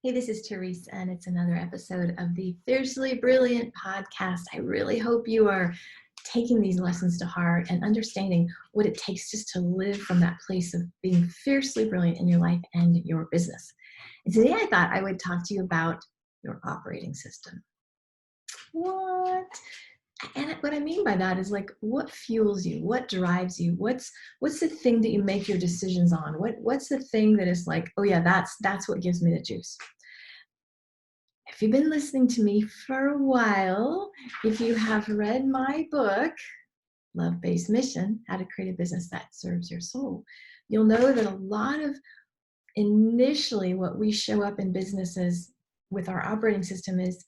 Hey, this is Therese, and it's another episode of the Fiercely Brilliant podcast. I really hope you are taking these lessons to heart and understanding what it takes just to live from that place of being fiercely brilliant in your life and your business. And today I thought I would talk to you about your operating system. What? And what I mean by that is like, what fuels you? What drives you? What's the thing that you make your decisions on? What's the thing that is like, oh yeah, that's what gives me the juice. If you've been listening to me for a while, if you have read my book, Love-Based Mission, How to Create a Business That Serves Your Soul, you'll know that a lot of initially what we show up in businesses with our operating system is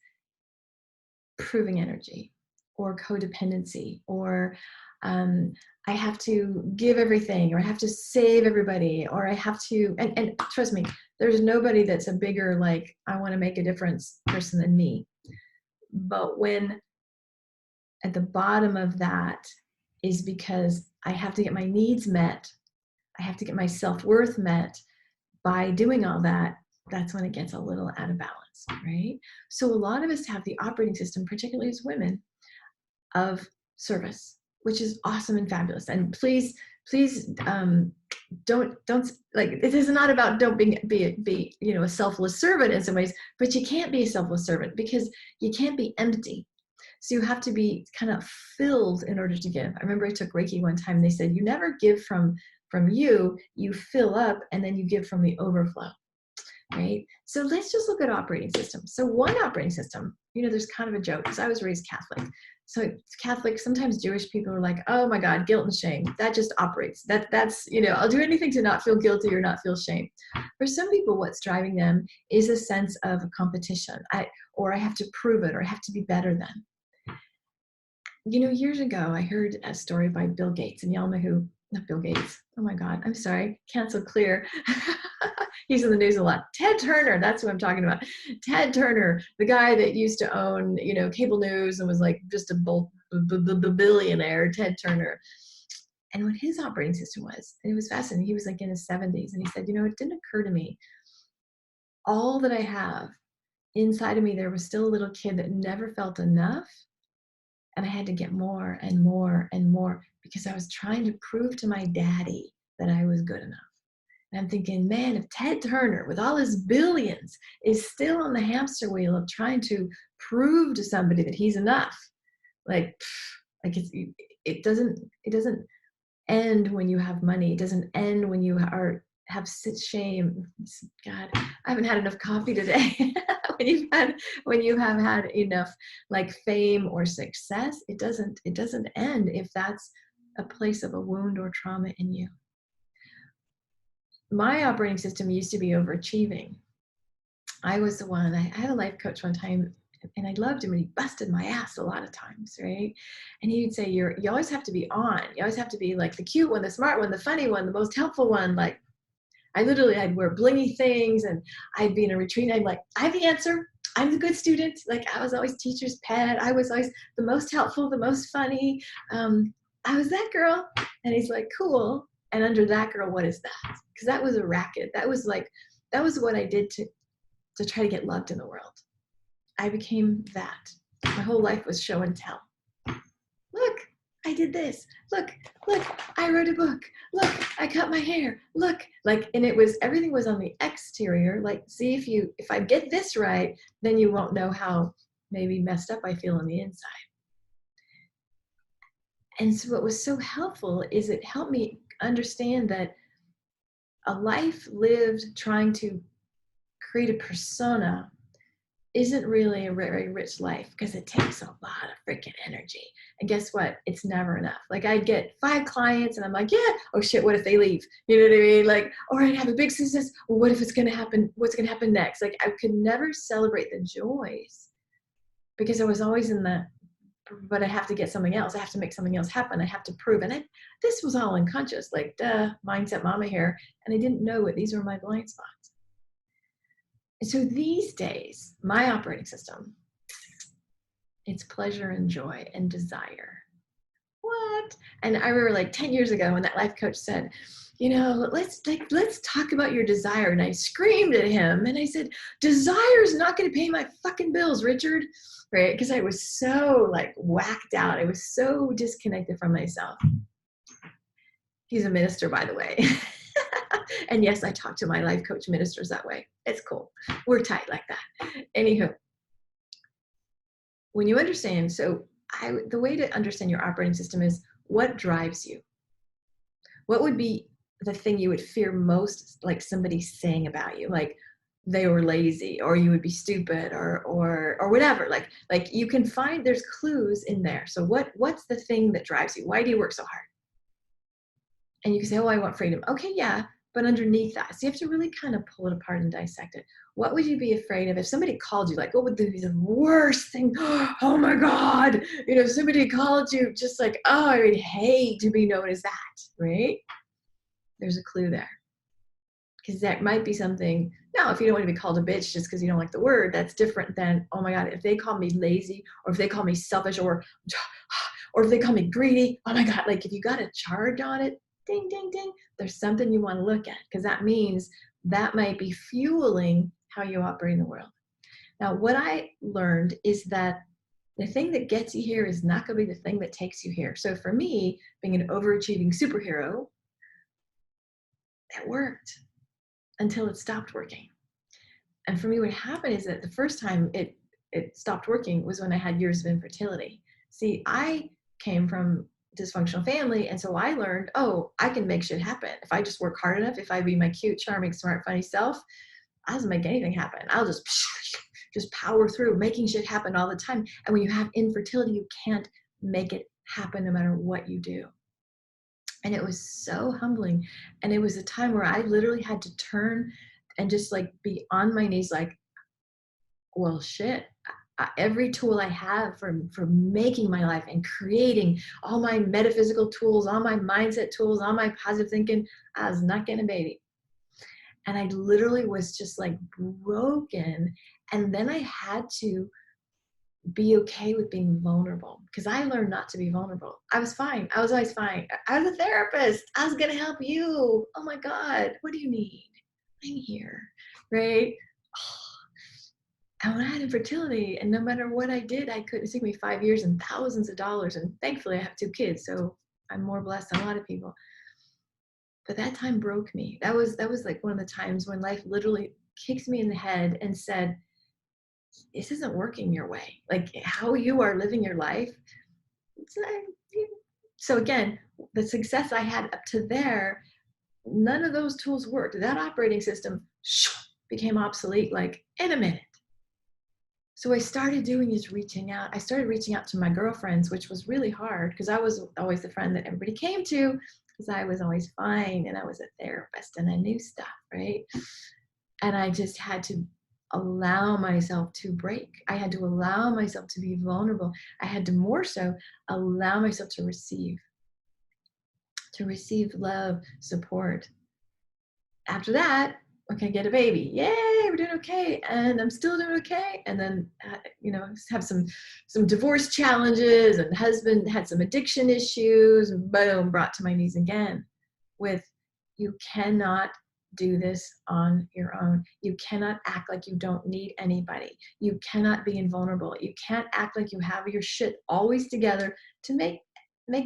proving energy or codependency or I have to give everything, or I have to save everybody, or I have to, and trust me, there's nobody that's a bigger, like, I want to make a difference person than me. But when at the bottom of that is because I have to get my needs met, I have to get my self-worth met by doing all that, that's when it gets a little out of balance, right? So a lot of us have the operating system, particularly as women, of service, which is awesome and fabulous. And please, don't like, it is not about don't be a selfless servant in some ways, but you can't be a selfless servant because you can't be empty. So you have to be kind of filled in order to give. I remember I took Reiki one time. They said, you never give from you fill up and then you give from the overflow. Right? So let's just look at operating systems. So one operating system, there's kind of a joke because I was raised Catholic. So Catholic, sometimes Jewish people are like, oh my God, guilt and shame. That just operates. That's, I'll do anything to not feel guilty or not feel shame. For some people, what's driving them is a sense of a competition. I have to prove it, or I have to be better than. Years ago, I heard a story by Bill Gates, and y'all know who, not Bill Gates. Oh my God, I'm sorry. Cancel clear. He's in the news a lot. Ted Turner, that's what I'm talking about. Ted Turner, the guy that used to own, cable news and was like just a billionaire, Ted Turner. And what his operating system was, and it was fascinating. He was like in his 70s, and he said, it didn't occur to me, all that I have inside of me, there was still a little kid that never felt enough. And I had to get more and more and more because I was trying to prove to my daddy that I was good enough. And I'm thinking, man, if Ted Turner, with all his billions, is still on the hamster wheel of trying to prove to somebody that he's enough, it doesn't end when you have money. It doesn't end when you have shame. God, I haven't had enough coffee today. when you have had enough like fame or success, it doesn't end if that's a place of a wound or trauma in you. My operating system used to be overachieving. I was the one, I had a life coach one time, and I loved him, and he busted my ass a lot of times, right? And he would say, you always have to be on. You always have to be like the cute one, the smart one, the funny one, the most helpful one. Like, I'd wear blingy things, and I'd be in a retreat, and I'd like, I have the answer. I'm the good student. Like, I was always teacher's pet. I was always the most helpful, the most funny. I was that girl. And he's like, cool. And under that girl, what is that? Because that was a racket. That was what I did to try to get loved in the world. I became that. My whole life was show and tell. Look, I did this. Look, I wrote a book. Look, I cut my hair. Look, and everything was on the exterior. Like, see, if I get this right, then you won't know how maybe messed up I feel on the inside. And so what was so helpful is it helped me understand that a life lived trying to create a persona isn't really a very rich life, because it takes a lot of freaking energy. And guess what? It's never enough. Like, I'd get 5 clients and I'm like, yeah, oh shit, what if they leave? You know what I mean? Like, or I'd have a big success. Well, what if it's going to happen? What's going to happen next? Like, I could never celebrate the joys because I was always in but I have to get something else. I have to make something else happen. I have to prove. And this was all unconscious, like, duh, mindset mama here. And I didn't know it. These were my blind spots. And so these days, my operating system, it's pleasure and joy and desire. What? And I remember like 10 years ago when that life coach said, let's talk about your desire. And I screamed at him and I said, desire is not going to pay my fucking bills, Richard. Right? Because I was so like whacked out. I was so disconnected from myself. He's a minister, by the way. And yes, I talk to my life coach ministers that way. It's cool. We're tight like that. Anywho, when you understand, the way to understand your operating system is what drives you. What would be the thing you would fear most, like somebody saying about you, like they were lazy, or you would be stupid, or whatever. Like you can find there's clues in there. So what's the thing that drives you? Why do you work so hard? And you can say, oh, I want freedom. Okay, yeah. But underneath that, so you have to really kind of pull it apart and dissect it. What would you be afraid of if somebody called you? Like, what would be the worst thing? Oh my God. If somebody called you just like, oh, I would hate to be known as that, right? There's a clue there. Because that might be something. Now, if you don't want to be called a bitch just because you don't like the word, that's different than, oh my God, if they call me lazy, or if they call me selfish, or if they call me greedy, oh my God, like if you got a charge on it, ding, ding, ding, there's something you want to look at, because that means that might be fueling how you operate in the world. Now, what I learned is that the thing that gets you here is not going to be the thing that takes you here. So for me, being an overachieving superhero, it worked until it stopped working. And for me, what happened is that the first time it stopped working was when I had years of infertility. See, I came from dysfunctional family, and so I learned, oh, I can make shit happen. If I just work hard enough, if I be my cute, charming, smart, funny self, I doesn't make anything happen. I'll just power through, making shit happen all the time. And when you have infertility, you can't make it happen no matter what you do. And it was so humbling. And it was a time where I literally had to turn and just like be on my knees, like, well, shit, every tool I have for making my life and creating all my metaphysical tools, all my mindset tools, all my positive thinking, I was not getting a baby. And I literally was just like broken. And then I had to be okay with being vulnerable, because I learned not to be vulnerable. I was fine. I was always fine. I was a therapist. I was going to help you. Oh my God, what do you need? I'm here, right? And when I had infertility, and no matter what I did, it took me 5 years and thousands of dollars. And thankfully I have 2 kids, so I'm more blessed than a lot of people. But that time broke me. That was like one of the times when life literally kicks me in the head and said, this isn't working your way. Like how you are living your life. So again, the success I had up to there, none of those tools worked. That operating system became obsolete like in a minute. So I started doing is reaching out. I started reaching out to my girlfriends, which was really hard because I was always the friend that everybody came to because I was always fine and I was a therapist and I knew stuff, right? And I just had to allow myself to break. I had to allow myself to be vulnerable. I had to more so allow myself to receive love, support. After that, okay, get a baby. Yay, we're doing okay. And I'm still doing okay. And then, have some divorce challenges, and husband had some addiction issues, and boom, brought to my knees again with, you cannot do this on your own. You cannot act like you don't need anybody. You cannot be invulnerable. You can't act like you have your shit always together to make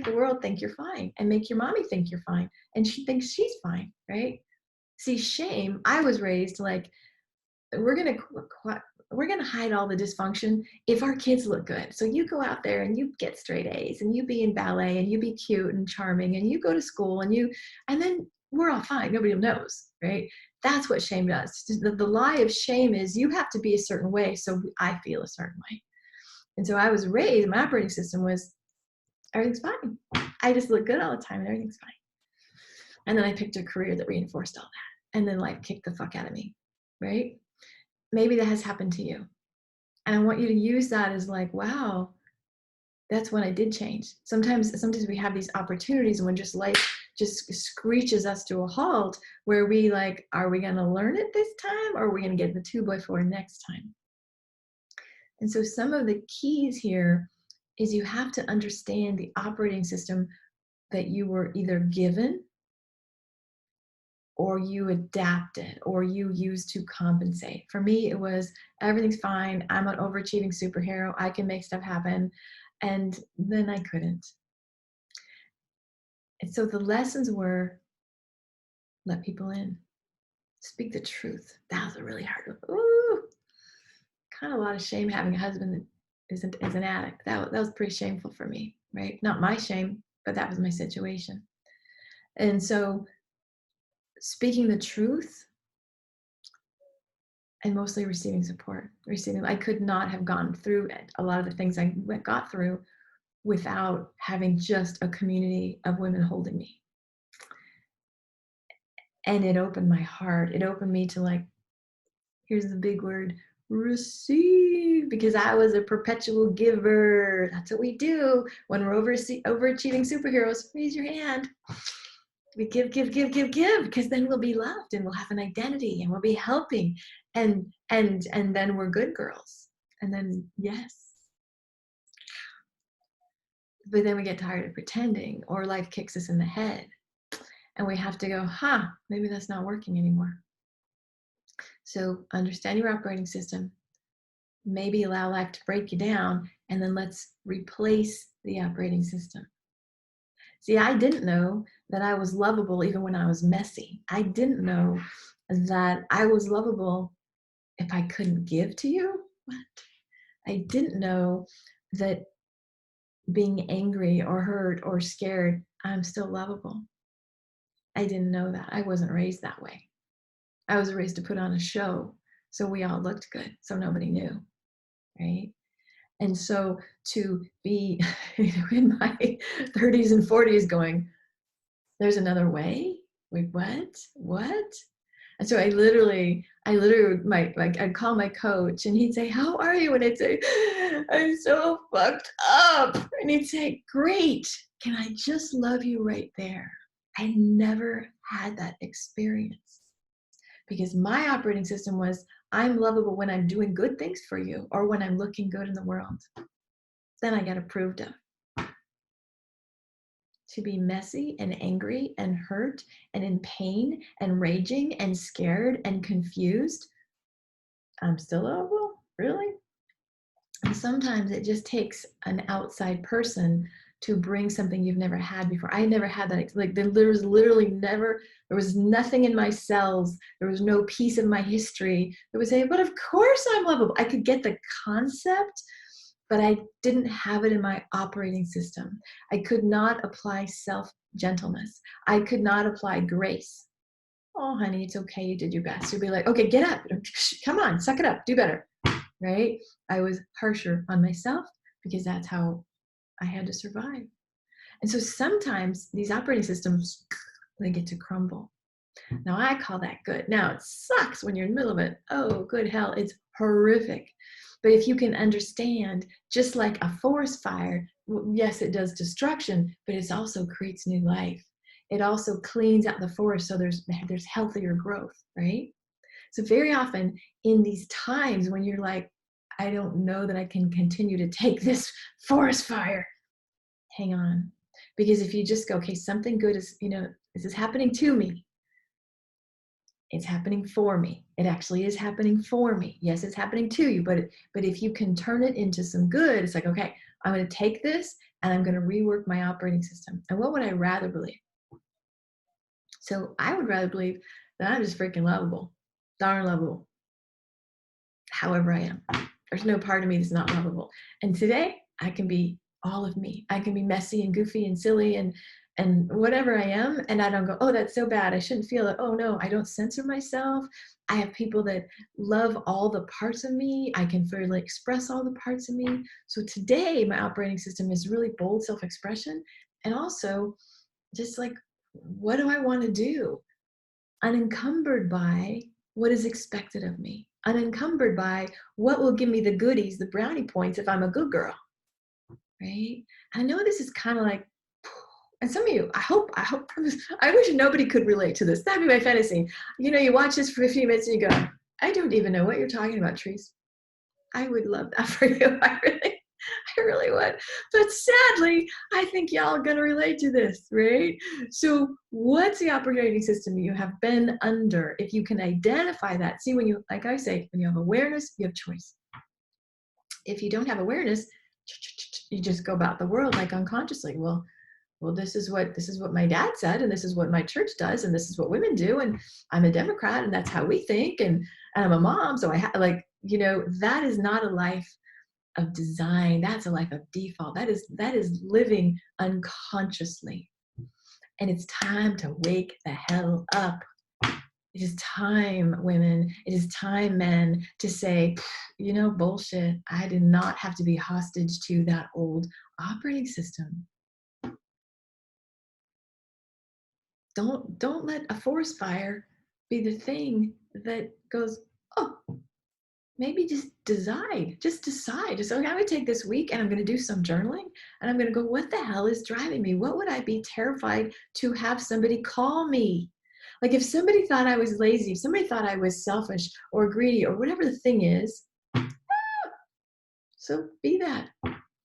the world think you're fine, and make your mommy think you're fine, and she thinks she's fine, right? See, shame, I was raised like, we're going to hide all the dysfunction if our kids look good. So you go out there and you get straight A's, and you be in ballet, and you be cute and charming, and you go to school, and then we're all fine. Nobody knows, right? That's what shame does. The lie of shame is you have to be a certain way, so I feel a certain way. And so I was raised, my operating system was, everything's fine. I just look good all the time and everything's fine. And then I picked a career that reinforced all that. And then life kicked the fuck out of me, right? Maybe that has happened to you. And I want you to use that as like, wow, that's when I did change. Sometimes we have these opportunities, and when just life just screeches us to a halt, where we like, are we going to learn it this time, or are we going to get the 2x4 next time? And so some of the keys here is you have to understand the operating system that you were either given or you adapt it, or you use to compensate. For me, it was everything's fine. I'm an overachieving superhero. I can make stuff happen. And then I couldn't. And so the lessons were, let people in, speak the truth. That was a really hard one. Ooh, kind of a lot of shame having a husband that is an addict. That was pretty shameful for me, right? Not my shame, but that was my situation. And so speaking the truth and mostly receiving support, I could not have gone through a lot of the things I got through without having just a community of women holding me. And it opened my heart. It opened me to, like, here's the big word, receive, because I was a perpetual giver. That's what we do when we're overachieving superheroes. Raise your hand. We give, because then we'll be loved and we'll have an identity and we'll be helping, and then we're good girls. And then, yes. But then we get tired of pretending, or life kicks us in the head and we have to go, maybe that's not working anymore. So understand your operating system, maybe allow life to break you down, and then let's replace the operating system. See, I didn't know that I was lovable even when I was messy. I didn't know that I was lovable if I couldn't give to you. What? I didn't know that being angry or hurt or scared, I'm still lovable. I didn't know that. I wasn't raised that way. I was raised to put on a show so we all looked good, so nobody knew, right? And so to be in my 30s and 40s going, there's another way? Wait, what? And so I'd call my coach and he'd say, how are you? And I'd say, I'm so fucked up. And he'd say, great. Can I just love you right there? I never had that experience because my operating system was, I'm lovable when I'm doing good things for you or when I'm looking good in the world. Then I got approved of. To be messy and angry and hurt and in pain and raging and scared and confused, I'm still lovable? Really? And sometimes it just takes an outside person to bring something you've never had before. I never had that. Like there was literally never, there was nothing in my cells. There was no piece of my history that would say, but of course I'm lovable. I could get the concept, but I didn't have it in my operating system. I could not apply self-gentleness. I could not apply grace. Oh, honey, it's okay. You did your best. You'll be like, okay, get up. Come on, suck it up. Do better, right? I was harsher on myself because that's how I had to survive. And so sometimes these operating systems, they get to crumble. Now I call that good. Now it sucks when you're in the middle of it. Oh, good hell, it's horrific. But if you can understand, just like a forest fire, yes, it does destruction, but it also creates new life. It also cleans out the forest so there's healthier growth, right? So very often in these times when you're like, I don't know that I can continue to take this forest fire, hang on. Because if you just go, okay, something good is, this is happening to me. It's happening for me. It actually is happening for me. Yes, it's happening to you, but if you can turn it into some good, it's like, okay, I'm going to take this and I'm going to rework my operating system. And what would I rather believe? So I would rather believe that I'm just freaking lovable, darn lovable, however I am. There's no part of me that's not lovable. And today I can be all of me. I can be messy and goofy and silly and whatever I am, and I don't go, oh, that's so bad, I shouldn't feel it. Oh no, I don't censor myself. I have people that love all the parts of me. I can freely express all the parts of me. So today my operating system is really bold self-expression, and also just like, what do I want to do? Unencumbered by what is expected of me. Unencumbered by what will give me the goodies, the brownie points if I'm a good girl, right? I know this is kind of like, and some of you, I wish nobody could relate to this. That'd be my fantasy. You watch this for 15 minutes and you go, I don't even know what you're talking about, Therese. I would love that for you. I I really would. But sadly, I think y'all are going to relate to this, right? So, what's the operating system you have been under? If you can identify that, see, when you, like I say, when you have awareness, you have choice. If you don't have awareness, you just go about the world like unconsciously. Well, this is what my dad said, and this is what my church does, and this is what women do, and I'm a Democrat, and that's how we think, and I'm a mom, so that is not a life of design. That's a life of default. That is living unconsciously. And it's time to wake the hell up. It is time, women, it is time, men, to say, bullshit. I did not have to be hostage to that old operating system. Don't let a forest fire be the thing that goes, oh, maybe just decide. Just, okay, I'm going to take this week and I'm going to do some journaling and I'm going to go, what the hell is driving me? What would I be terrified to have somebody call me? Like if somebody thought I was lazy, if somebody thought I was selfish or greedy or whatever the thing is, so be that.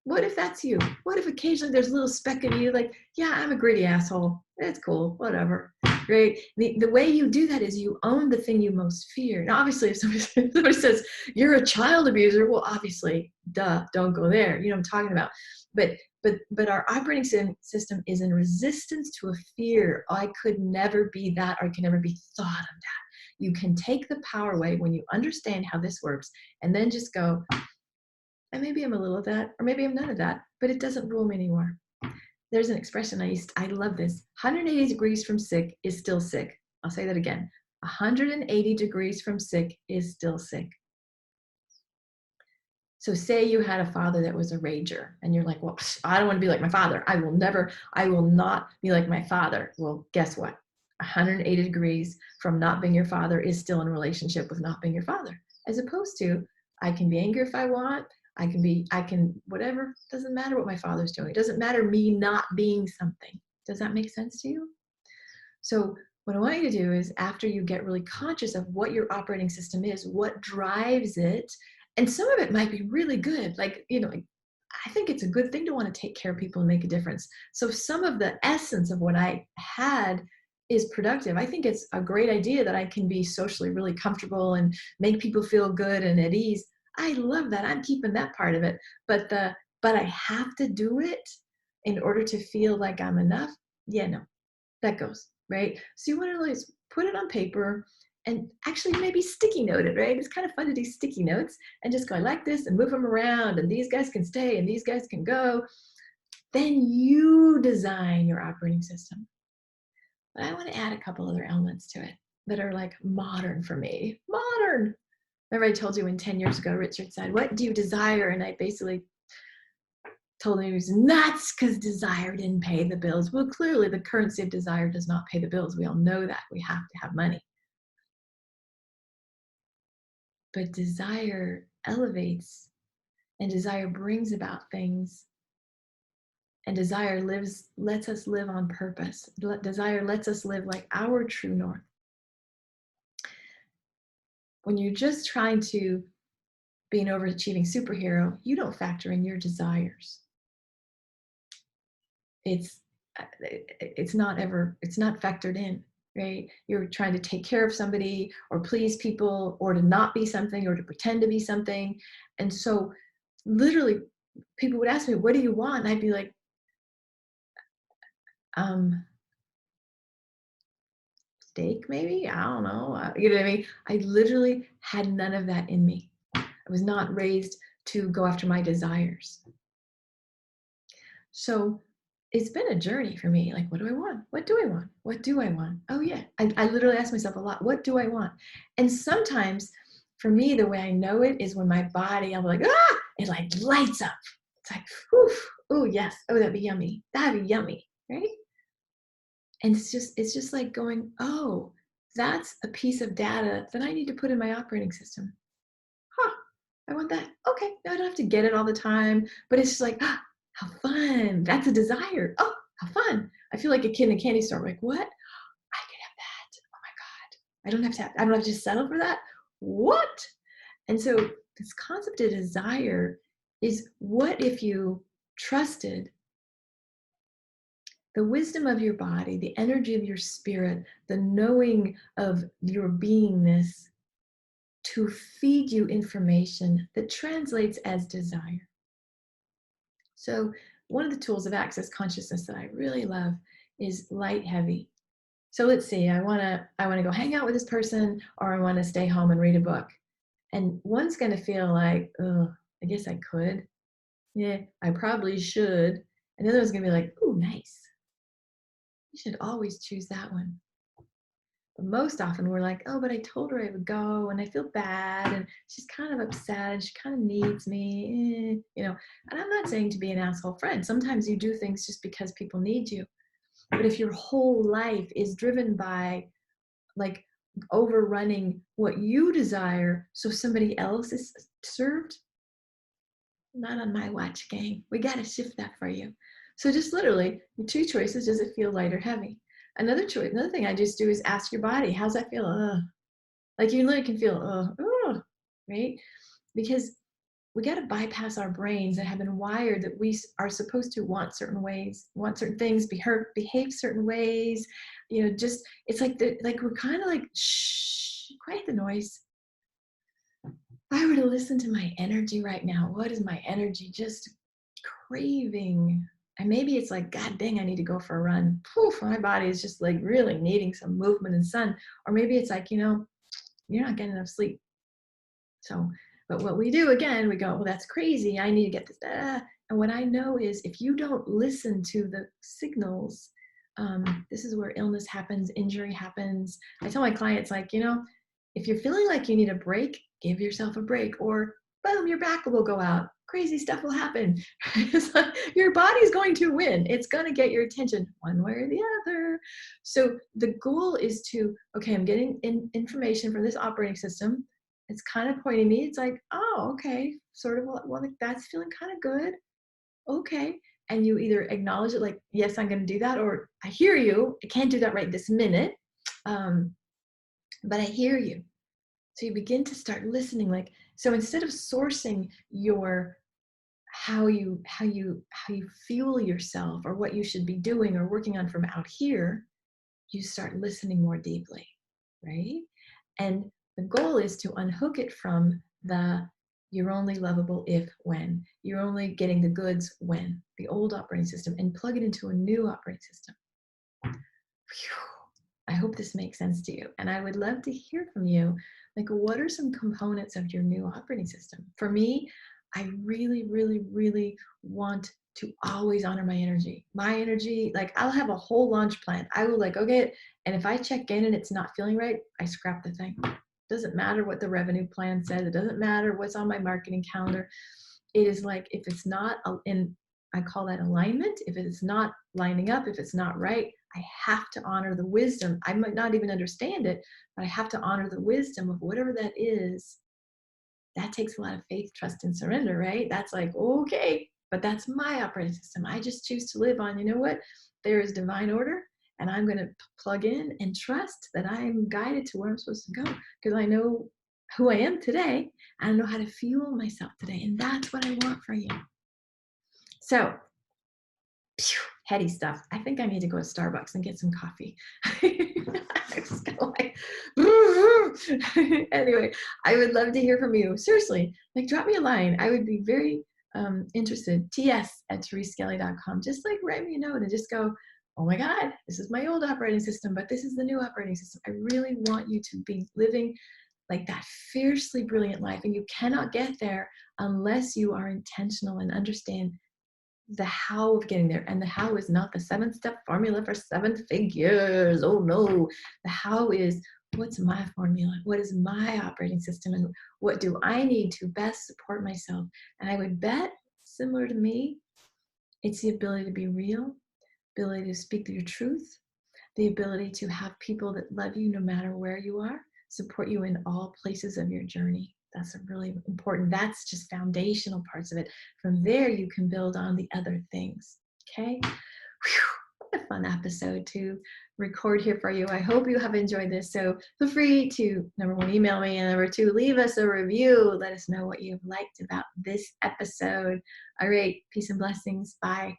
What if that's you? What if occasionally there's a little speck of you like, yeah, I'm a greedy asshole. It's cool, whatever. Right? The way you do that is you own the thing you most fear. Now, obviously, if somebody says, you're a child abuser, well, obviously, duh, don't go there. You know what I'm talking about. But our operating system is in resistance to a fear. I could never be that, or I can never be thought of that. You can take the power away when you understand how this works, and then just go, and maybe I'm a little of that, or maybe I'm none of that, but it doesn't rule me anymore. There's an expression I love this. 180 degrees from sick is still sick. I'll say that again. 180 degrees from sick is still sick. So say you had a father that was a rager and you're like, well, I don't want to be like my father. I will not be like my father. Well, guess what? 180 degrees from not being your father is still in relationship with not being your father. As opposed to, I can be angry if I want. I can, whatever, doesn't matter what my father's doing. It doesn't matter me not being something. Does that make sense to you? So what I want you to do is, after you get really conscious of what your operating system is, what drives it, and some of it might be really good. Like, I think it's a good thing to want to take care of people and make a difference. So some of the essence of what I had is productive. I think it's a great idea that I can be socially really comfortable and make people feel good and at ease. I love that. I'm keeping that part of it. But I have to do it in order to feel like I'm enough. Yeah, no, that goes, right? So you want to like put it on paper and actually maybe sticky note it, right? It's kind of fun to do sticky notes and just go like this and move them around, and these guys can stay and these guys can go. Then you design your operating system. But I want to add a couple other elements to it that are like modern for me. Modern. Remember I told you when 10 years ago, Richard said, what do you desire? And I basically told him he was nuts because desire didn't pay the bills. Well, clearly the currency of desire does not pay the bills. We all know that. We have to have money. But desire elevates, and desire brings about things. And desire lets us live on purpose. Desire lets us live like our true north. When you're just trying to be an overachieving superhero, you don't factor in your desires. It's not factored in, right? You're trying to take care of somebody or please people or to not be something or to pretend to be something. And so literally people would ask me, what do you want? And I'd be like, steak maybe? I don't know. You know what I mean? I literally had none of that in me. I was not raised to go after my desires. So it's been a journey for me. Like, what do I want? What do I want? What do I want? Oh yeah. I literally ask myself a lot, what do I want? And sometimes for me, the way I know it is when my body, I'm like, it like lights up. It's like, whew, oh yes. Oh, that'd be yummy. That'd be yummy. Right? And it's just like going, oh, that's a piece of data that I need to put in my operating system. Huh, I want that. Okay, no, I don't have to get it all the time, but it's just like, how fun. That's a desire. Oh, how fun. I feel like a kid in a candy store. Like, what? I could have that. Oh my God. I don't have to just settle for that. What? And so this concept of desire is what if you trusted the wisdom of your body, the energy of your spirit, the knowing of your beingness to feed you information that translates as desire. So one of the tools of access consciousness that I really love is light heavy. So let's see, I want to go hang out with this person, or I want to stay home and read a book. And one's going to feel like, oh, I guess I could. Yeah, I probably should. And the other one's going to be like, oh, nice. You should always choose that one. But most often we're like, oh, but I told her I would go and I feel bad and she's kind of upset and she kind of needs me, you know. And I'm not saying to be an asshole friend. Sometimes you do things just because people need you. But if your whole life is driven by like overrunning what you desire so somebody else is served, not on my watch, gang. We got to shift that for you. So just literally, your two choices: does it feel light or heavy? Another thing I just do is ask your body, how's that feel? Like you literally can feel, right? Because we got to bypass our brains that have been wired that we are supposed to want certain ways, want certain things, behave certain ways. You know, just it's like we're kind of like, shh, quiet the noise. If I were to listen to my energy right now, what is my energy just craving? And maybe it's like, God dang, I need to go for a run. Poof, my body is just like really needing some movement and sun. Or maybe it's like, you're not getting enough sleep. So, but what we do again, we go, well, that's crazy. I need to get this. And what I know is if you don't listen to the signals, this is where illness happens, injury happens. I tell my clients, like, if you're feeling like you need a break, give yourself a break, or boom, your back will go out. Crazy stuff will happen. It's like your body's going to win. It's going to get your attention one way or the other. So the goal is to, okay, I'm getting information from this operating system. It's kind of pointing me. It's like, oh, okay, sort of, well, like that's feeling kind of good. Okay. And you either acknowledge it, like, yes, I'm going to do that, or I hear you. I can't do that right this minute. But I hear you. So you begin to start listening. Like, so instead of sourcing your how you fuel yourself or what you should be doing or working on from out here, you start listening more deeply, right? And the goal is to unhook it from the you're only lovable if when, you're only getting the goods when, the old operating system, and plug it into a new operating system. Whew. I hope this makes sense to you. And I would love to hear from you. Like, what are some components of your new operating system? For me, I really, really, really want to always honor my energy. My energy, like I'll have a whole launch plan. I will like, okay, and if I check in and it's not feeling right, I scrap the thing. It doesn't matter what the revenue plan says. It doesn't matter what's on my marketing calendar. It is like, if it's not in, I call that alignment. If it's not lining up, if it's not right, I have to honor the wisdom. I might not even understand it, but I have to honor the wisdom of whatever that is. That takes a lot of faith, trust, and surrender, right? That's like, okay, but that's my operating system. I just choose to live on, you know what? There is divine order, and I'm going to plug in and trust that I'm guided to where I'm supposed to go, because I know who I am today. I know how to fuel myself today, and that's what I want for you. So, heady stuff. I think I need to go to Starbucks and get some coffee. I just kind of like, anyway, I would love to hear from you. Seriously, like drop me a line. I would be very interested. ts@thereseskelly.com. Just like write me a note and just go, oh my God, this is my old operating system, but this is the new operating system. I really want you to be living like that fiercely brilliant life. And you cannot get there unless you are intentional and understand the how of getting there. And the how is not the 7-step formula for 7 figures. Oh no. The how is, what's my formula? What is my operating system? And what do I need to best support myself? And I would bet, similar to me, it's the ability to be real, ability to speak your truth, the ability to have people that love you no matter where you are, support you in all places of your journey. That's a really important, that's just foundational parts of it. From there, you can build on the other things, okay? Whew. what a fun episode to record here for you. I hope you have enjoyed this. So feel free to, number one, email me, and number two, leave us a review. Let us know what you've liked about this episode. All right. Peace and blessings. Bye.